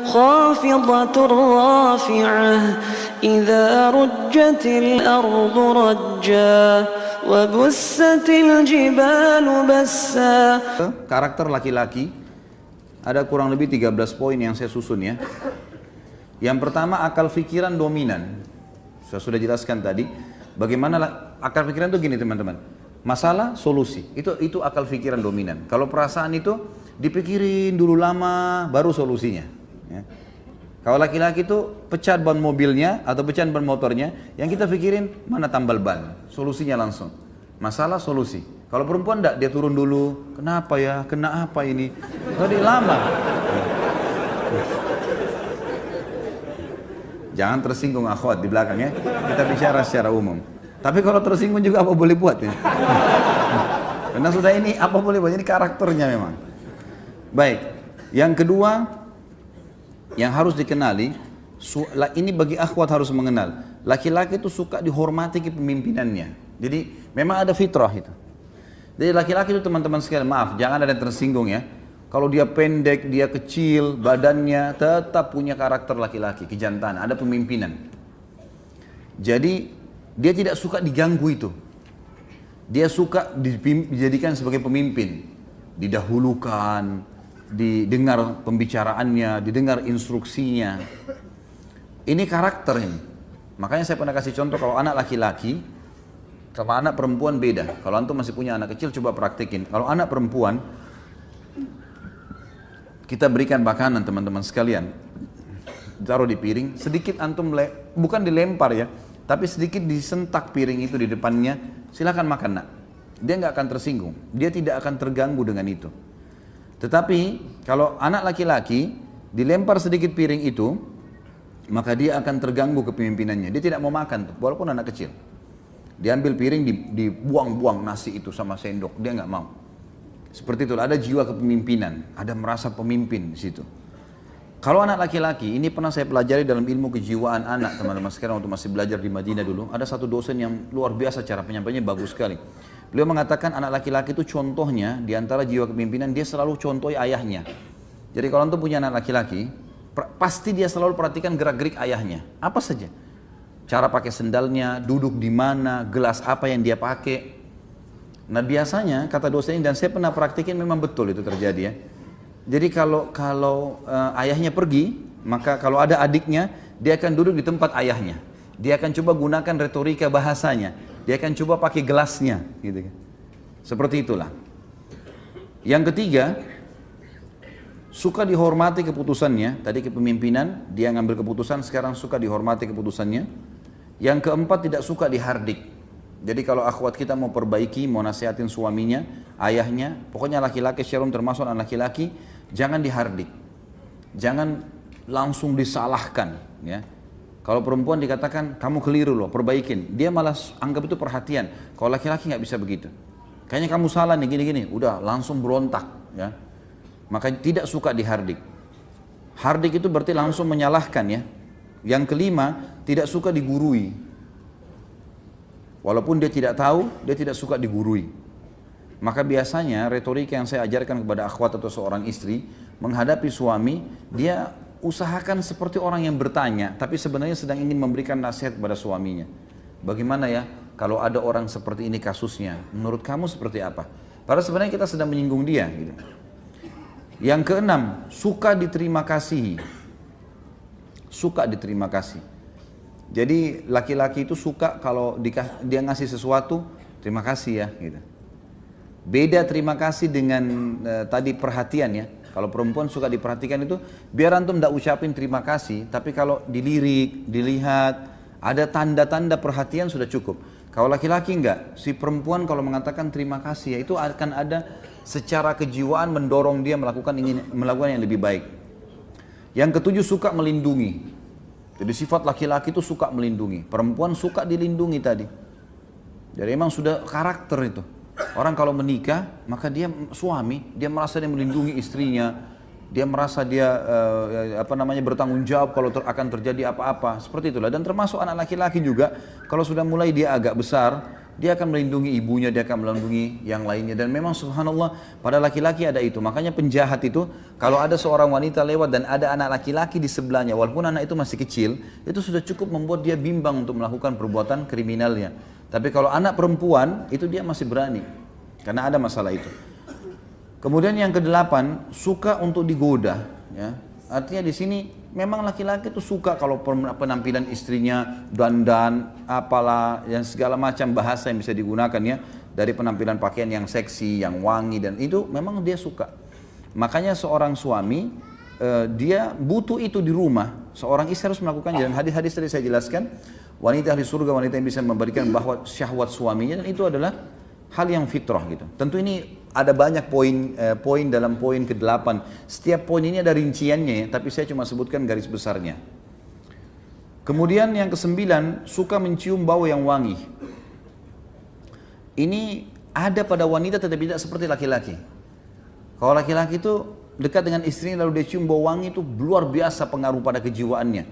خافضة رافعة إذا رجت الأرض رجا وبست الجبال بسا. Karakter laki-laki ada kurang lebih 13 poin yang saya susun ya. Yang pertama, akal pikiran dominan. Saya sudah jelaskan tadi bagaimana akal pikiran itu gini teman-teman. Masalah, solusi. Itu akal pikiran dominan. Kalau perasaan itu dipikirin dulu lama baru solusinya. Ya. Kalau laki-laki itu pecat ban mobilnya atau pecat ban motornya, yang kita pikirin mana tambal ban, solusinya langsung. Masalah, solusi. Kalau perempuan enggak, dia turun dulu. Kenapa ya? Kena apa ini? Tadi lama. Jangan tersinggung akhwat di belakang ya. Kita bicara secara umum. Tapi kalau tersinggung juga apa boleh buat ya. Karena sudah ini apa boleh buat. Ini karakternya memang. Baik. Yang kedua yang harus dikenali, ini bagi akhwat harus mengenal. Laki-laki itu suka dihormati kepemimpinannya. Jadi memang ada fitrah itu. Jadi laki-laki itu teman-teman sekalian, maaf, jangan ada yang tersinggung ya. Kalau dia pendek, dia kecil, badannya tetap punya karakter laki-laki, kejantan, ada pemimpinan. Jadi dia tidak suka diganggu itu. Dia suka dijadikan sebagai pemimpin, didahulukan, didengar pembicaraannya, didengar instruksinya. Ini karakter ini. Makanya saya pernah kasih contoh kalau anak laki-laki sama anak perempuan beda. Kalau antum masih punya anak kecil coba praktekin. Kalau anak perempuan kita berikan makanan teman-teman sekalian, taruh di piring, sedikit antum bukan dilempar ya, tapi sedikit disentak piring itu di depannya, silakan makan nak. Dia nggak akan tersinggung, dia tidak akan terganggu dengan itu. Tetapi kalau anak laki-laki dilempar sedikit piring itu, maka dia akan terganggu kepemimpinannya. Dia tidak mau makan tuh, walaupun anak kecil. Diambil piring, dibuang-buang nasi itu sama sendok, dia nggak mau. Seperti itu, ada jiwa kepemimpinan, ada merasa pemimpin di situ. Kalau anak laki-laki, ini pernah saya pelajari dalam ilmu kejiwaan anak, teman-teman sekarang waktu masih belajar di Madinah dulu, ada satu dosen yang luar biasa cara penyampaiannya bagus sekali. Beliau mengatakan anak laki-laki itu contohnya, di antara jiwa kepemimpinan, dia selalu contohi ayahnya. Jadi kalau antum punya anak laki-laki, pasti dia selalu perhatikan gerak-gerik ayahnya, apa saja. Cara pakai sendalnya, duduk di mana, gelas apa yang dia pakai. Nah biasanya kata dosen ini, dan saya pernah praktikin memang betul itu terjadi ya. Jadi kalau ayahnya pergi, maka kalau ada adiknya, dia akan duduk di tempat ayahnya. Dia akan coba gunakan retorika bahasanya. Dia akan coba pakai gelasnya, gitu. Seperti itulah. Yang ketiga, suka dihormati keputusannya. Tadi kepemimpinan, dia ngambil keputusan, sekarang suka dihormati keputusannya. Yang keempat, tidak suka dihardik. Jadi kalau akhwat kita mau perbaiki, mau nasihatin suaminya, ayahnya, pokoknya laki-laki secara termasuk anak laki-laki, jangan dihardik. Jangan langsung disalahkan. Ya. Kalau perempuan dikatakan, kamu keliru loh, perbaikin. Dia malah anggap itu perhatian. Kalau laki-laki nggak bisa begitu. Kayaknya kamu salah nih, gini-gini. Udah, langsung berontak. Ya. Maka tidak suka dihardik. Hardik itu berarti langsung menyalahkan ya. Yang kelima, tidak suka digurui. Walaupun dia tidak tahu, dia tidak suka digurui. Maka biasanya retorika yang saya ajarkan kepada akhwat atau seorang istri, menghadapi suami, dia usahakan seperti orang yang bertanya, tapi sebenarnya sedang ingin memberikan nasihat kepada suaminya. Bagaimana ya, kalau ada orang seperti ini kasusnya, menurut kamu seperti apa? Padahal sebenarnya kita sedang menyinggung dia. Gitu. Yang keenam, suka diterima kasihi. Suka diterima kasih. Jadi laki-laki itu suka kalau dia ngasih sesuatu, terima kasih ya. Gitu. Beda terima kasih dengan tadi perhatian ya. Kalau perempuan suka diperhatikan itu, biar antum tidak ucapin terima kasih, tapi kalau dilirik, dilihat, ada tanda-tanda perhatian sudah cukup. Kalau laki-laki enggak, si perempuan kalau mengatakan terima kasih ya, itu akan ada secara kejiwaan mendorong dia melakukan yang lebih baik. Yang ketujuh, suka melindungi. Jadi sifat laki-laki itu suka melindungi. Perempuan suka dilindungi tadi. Jadi memang sudah karakter itu. Orang kalau menikah, maka dia suami, dia merasa dia melindungi istrinya. Dia merasa dia bertanggung jawab kalau akan terjadi apa-apa. Seperti itulah. Dan termasuk anak laki-laki juga, kalau sudah mulai dia agak besar, dia akan melindungi ibunya, dia akan melindungi yang lainnya. Dan memang subhanallah pada laki-laki ada itu. Makanya penjahat itu kalau ada seorang wanita lewat dan ada anak laki-laki di sebelahnya, walaupun anak itu masih kecil, itu sudah cukup membuat dia bimbang untuk melakukan perbuatan kriminalnya. Tapi kalau anak perempuan itu dia masih berani karena ada masalah itu. Kemudian yang kedelapan, suka untuk digoda. Ya. Artinya di sini memang laki-laki itu suka kalau penampilan istrinya dandan, apalah, yang segala macam bahasa yang bisa digunakan ya, dari penampilan pakaian yang seksi, yang wangi, dan itu memang dia suka. Makanya seorang suami dia butuh itu di rumah. Seorang istri harus melakukannya, dan hadis-hadis tadi saya jelaskan, wanita ahli surga, wanita yang bisa memberikan bahwa syahwat suaminya, dan itu adalah hal yang fitrah gitu. Tentu ini ada banyak poin dalam poin ke-8. Setiap poin ini ada rinciannya ya, tapi saya cuma sebutkan garis besarnya. Kemudian yang ke-9, suka mencium bau yang wangi. Ini ada pada wanita tetapi tidak seperti laki-laki. Kalau laki-laki itu dekat dengan istrinya lalu dia cium bau wangi, itu luar biasa pengaruh pada kejiwaannya.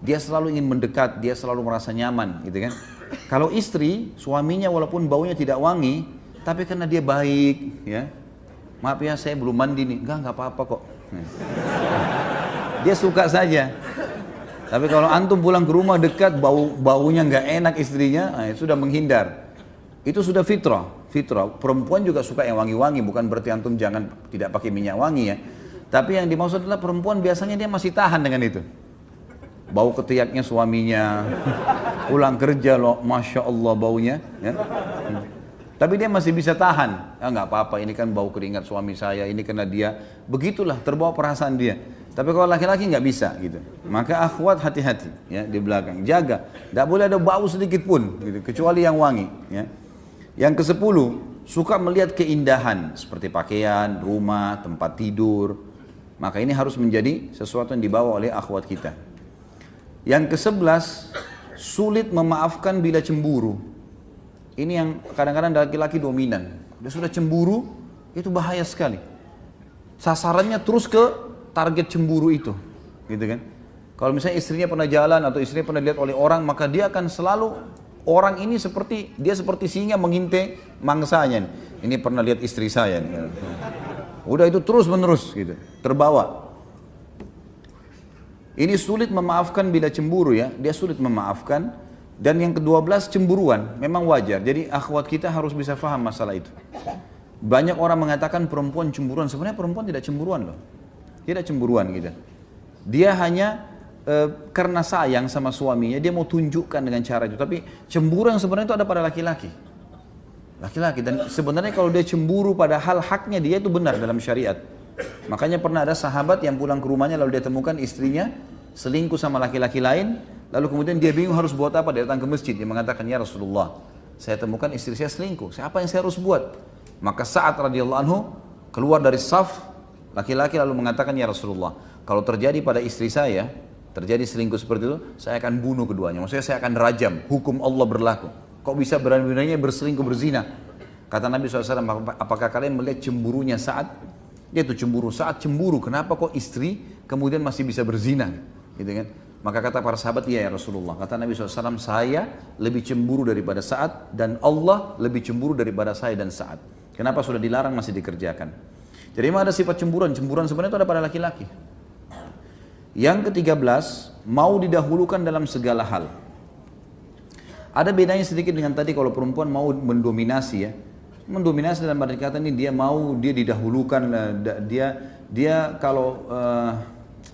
Dia selalu ingin mendekat, dia selalu merasa nyaman gitu kan. Kalau istri, suaminya walaupun baunya tidak wangi, tapi karena dia baik, ya, maaf ya saya belum mandi nih, enggak apa-apa kok. Dia suka saja. Tapi kalau antum pulang ke rumah dekat baunya nggak enak istrinya, sudah menghindar. Itu sudah fitrah. Perempuan juga suka yang wangi-wangi, bukan berarti antum jangan tidak pakai minyak wangi ya. Tapi yang dimaksud adalah perempuan biasanya dia masih tahan dengan itu. Bau ketiaknya suaminya, pulang kerja loh, masya Allah baunya. Ya. Tapi dia masih bisa tahan. Ya nggak apa-apa, ini kan bau keringat suami saya, ini karena dia. Begitulah terbawa perasaan dia. Tapi kalau laki-laki nggak bisa gitu. Maka akhwat hati-hati ya di belakang, jaga. Nggak boleh ada bau sedikit pun, gitu, kecuali yang wangi. Ya. Yang ke-10, suka melihat keindahan seperti pakaian, rumah, tempat tidur. Maka ini harus menjadi sesuatu yang dibawa oleh akhwat kita. Yang ke-11, sulit memaafkan bila cemburu. Ini yang kadang-kadang laki-laki dominan. Dia sudah cemburu, itu bahaya sekali. Sasarannya terus ke target cemburu itu, gitu kan? Kalau misalnya istrinya pernah jalan atau istrinya pernah dilihat oleh orang, maka dia akan selalu orang ini seperti singa mengintai mangsanya. Ini pernah lihat istri saya. Nih. Udah itu terus menerus, gitu, terbawa. Ini sulit memaafkan bila cemburu ya, dia sulit memaafkan. Dan yang ke-12 cemburuan, memang wajar. Jadi akhwat kita harus bisa faham masalah itu. Banyak orang mengatakan perempuan cemburuan, sebenarnya perempuan tidak cemburuan loh. Tidak cemburuan gitu. Dia hanya karena sayang sama suaminya, dia mau tunjukkan dengan cara itu. Tapi cemburu yang sebenarnya itu ada pada laki-laki. Laki-laki, dan sebenarnya kalau dia cemburu pada hal haknya dia itu benar dalam syariat. Makanya pernah ada sahabat yang pulang ke rumahnya lalu dia temukan istrinya selingkuh sama laki-laki lain. Lalu kemudian dia bingung harus buat apa, dia datang ke masjid, dia mengatakan, ya Rasulullah, saya temukan istri saya selingkuh, apa yang saya harus buat? Maka Sa'ad radhiyallahu anhu keluar dari saf laki-laki lalu mengatakan, ya Rasulullah, kalau terjadi pada istri saya, terjadi selingkuh seperti itu, saya akan bunuh keduanya, maksudnya saya akan rajam, hukum Allah berlaku. Kok bisa berani-beraninya berselingkuh, berzina? Kata Nabi SAW, apakah kalian melihat cemburunya Sa'ad? Dia itu cemburu, Sa'ad cemburu, kenapa kok istri kemudian masih bisa berzina? Gitu kan? Maka kata para sahabat, iya ya Rasulullah. Kata Nabi SAW, saya lebih cemburu daripada Sa'ad dan Allah lebih cemburu daripada saya dan Sa'ad. Kenapa sudah dilarang masih dikerjakan? Jadi memang ada sifat cemburuan. Cemburuan sebenarnya itu ada pada laki-laki. Yang ke-13, mau didahulukan dalam segala hal. Ada bedanya sedikit dengan tadi kalau perempuan mau mendominasi ya. Mendominasi dalam arti kata ini dia mau, dia didahulukan, dia kalau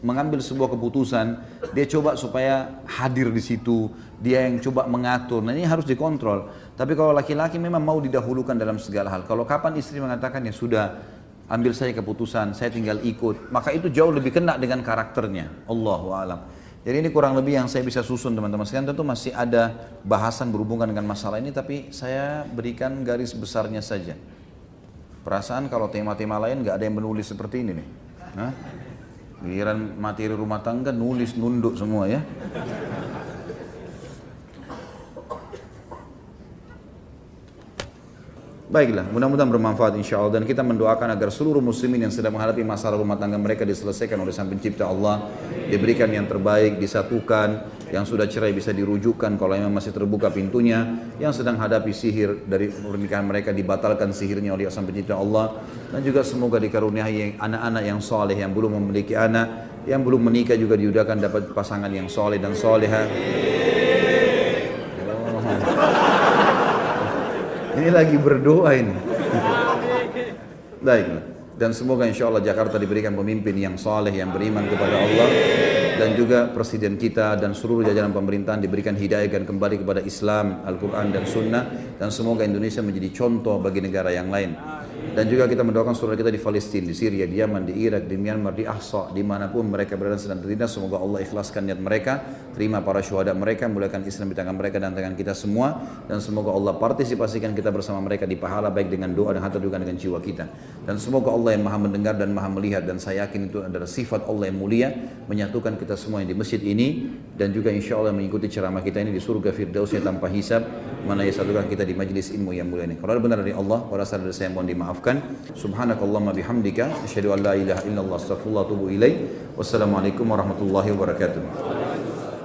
mengambil sebuah keputusan, dia coba supaya hadir di situ, dia yang coba mengatur. Nah ini harus dikontrol. Tapi kalau laki-laki memang mau didahulukan dalam segala hal. Kalau kapan istri mengatakan ya sudah, ambil saya keputusan, saya tinggal ikut, maka itu jauh lebih kena dengan karakternya. Allahu a'lam. Jadi ini kurang lebih yang saya bisa susun teman-teman sekalian. Tentu masih ada bahasan berhubungan dengan masalah ini, tapi saya berikan garis besarnya saja. Perasaan kalau tema-tema lain nggak ada yang menulis seperti ini nih. Hah? Giliran materi rumah tangga nulis nunduk semua ya. Baiklah, mudah-mudahan bermanfaat insya Allah, dan kita mendoakan agar seluruh muslimin yang sedang menghadapi masalah rumah tangga mereka diselesaikan oleh Sang Pencipta Allah, diberikan yang terbaik, disatukan, yang sudah cerai bisa dirujukkan kalau memang masih terbuka pintunya, yang sedang hadapi sihir dari pernikahan mereka dibatalkan sihirnya oleh Sang Pencipta Allah, dan juga semoga dikaruniai anak-anak yang soleh, yang belum memiliki anak, yang belum menikah juga diudahkan dapat pasangan yang soleh dan soleha. Ini lagi berdoa ini. Baiklah. Dan semoga insya Allah Jakarta diberikan pemimpin yang saleh, yang beriman kepada Allah, dan juga presiden kita dan seluruh jajaran pemerintahan diberikan hidayah dan kembali kepada Islam, Al-Quran dan Sunnah, dan semoga Indonesia menjadi contoh bagi negara yang lain. Dan juga kita mendoakan saudara kita di Palestina, di Syria, di Yaman, di Irak, di Myanmar, di Ahsa, dimanapun mereka berada sedang tertindas, semoga Allah ikhlaskan niat mereka, terima para syuhada mereka, muliakan Islam di tangan mereka dan tangan kita semua, dan semoga Allah partisipasikan kita bersama mereka di pahala baik dengan doa dan harta juga dengan jiwa kita. Dan semoga Allah yang maha mendengar dan maha melihat, dan saya yakin itu adalah sifat Allah yang mulia, menyatukan kita semua yang di masjid ini, dan juga insya Allah mengikuti ceramah kita ini di surga Firdausnya tanpa hisab, mana ya satukan kita di majlis ilmu yang mulia ini. Kalau ada benar dari Allah, kalau salah dari saya mohon dimaafkan. Subhanakallahumma bihamdika asyhadu an la ilaha illallah astaghfirullah wa atubu ilaik. Wassalamualaikum warahmatullahi wabarakatuh.